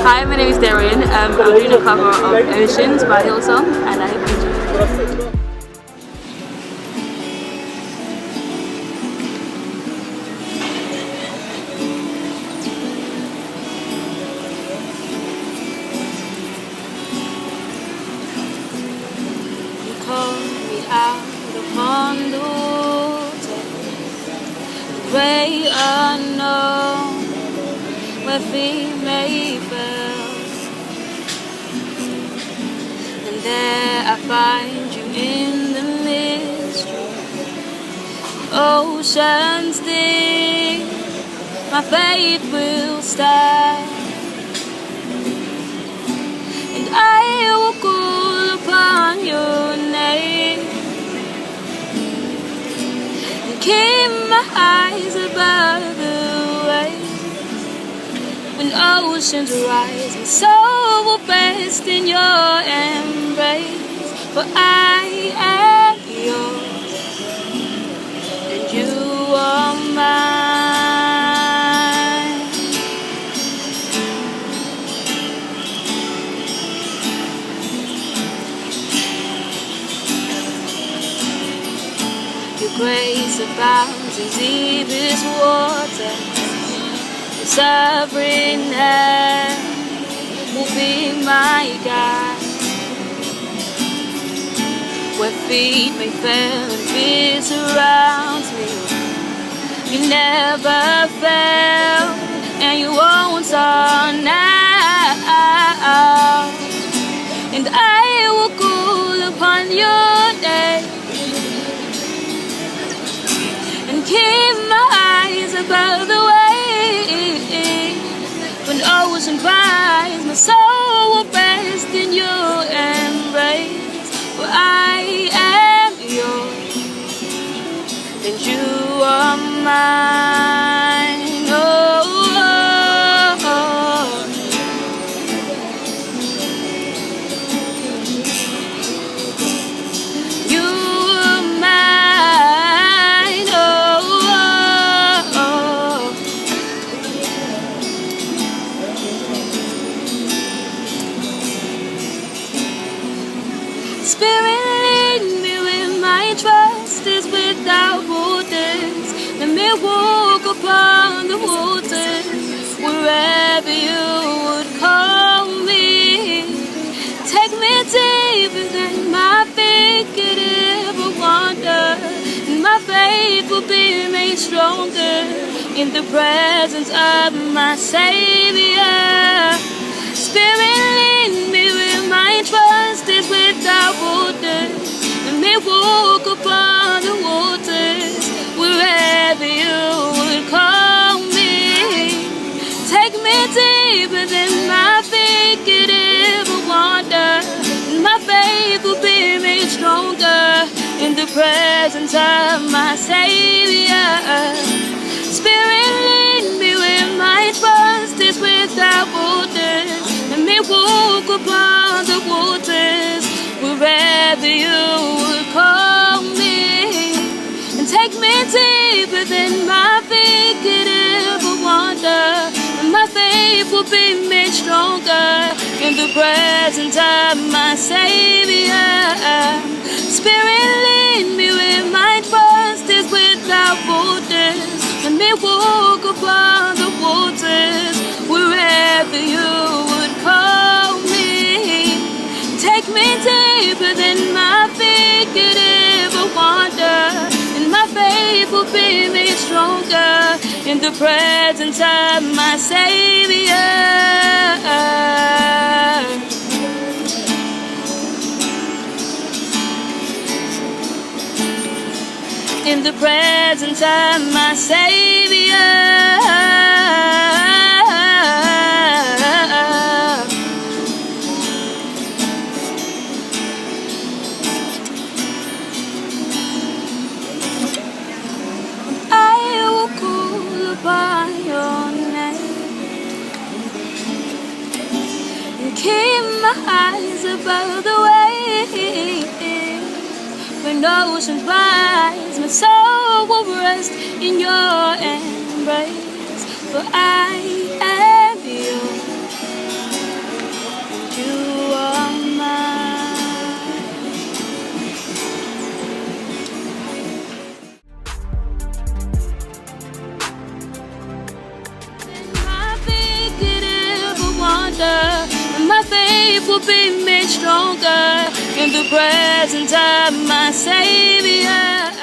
Hi, my name is Darren. I'm doing a cover of Oceans by Hillsong, and I hope you enjoy it. You call me out upon the water, the great unknown, where feet may fail. And there I find you in the mystery, oceans deep. My faith will stand, and I will call upon your name, and keep my eyes above the waves. When oceans rise, my soul will rest in your embrace. For I am yours, and you are mine. Your grace abounds in deepest water. Your sovereign hand will be my guide. Where feet may fail and fear surrounds me, you never fail, and you won't start now. And I will call upon your name, and keep my eyes above the waves. When ocean rise, my soul will rest in your embrace. For I am yours, and you are mine. Oh, oh, oh. You are mine. Oh, oh, oh. Spirit, lead me where my trust is without borders. Let me walk upon the waters, wherever you would call me. Take me deeper than my feet could ever wander, and my faith will be made stronger in the presence of my Savior. Spirit, lead me where my trust is without borders. Let me walk upon the waters, wherever you would call me. Take me deeper than my feet could ever wander, and my faith will be made stronger in the presence of my Savior. Spirit, lead me where my trust is without borders. Let me walk upon the waters, wherever you would call me. And take me deeper than my feet could ever wander, and my faith will be made stronger in the presence of my Savior. Spirit, lead me where my trust is without borders. Let me walk upon the waters, wherever you would call me. Take me deeper than my feet could ever wander, and my faith will be made stronger in the presence of my Savior. In the presence of my Savior. I will call upon your name, and keep my eyes above the waves. When oceans rise, my soul will rest in your embrace. For I am yours, life will be made stronger in the presence of my Savior.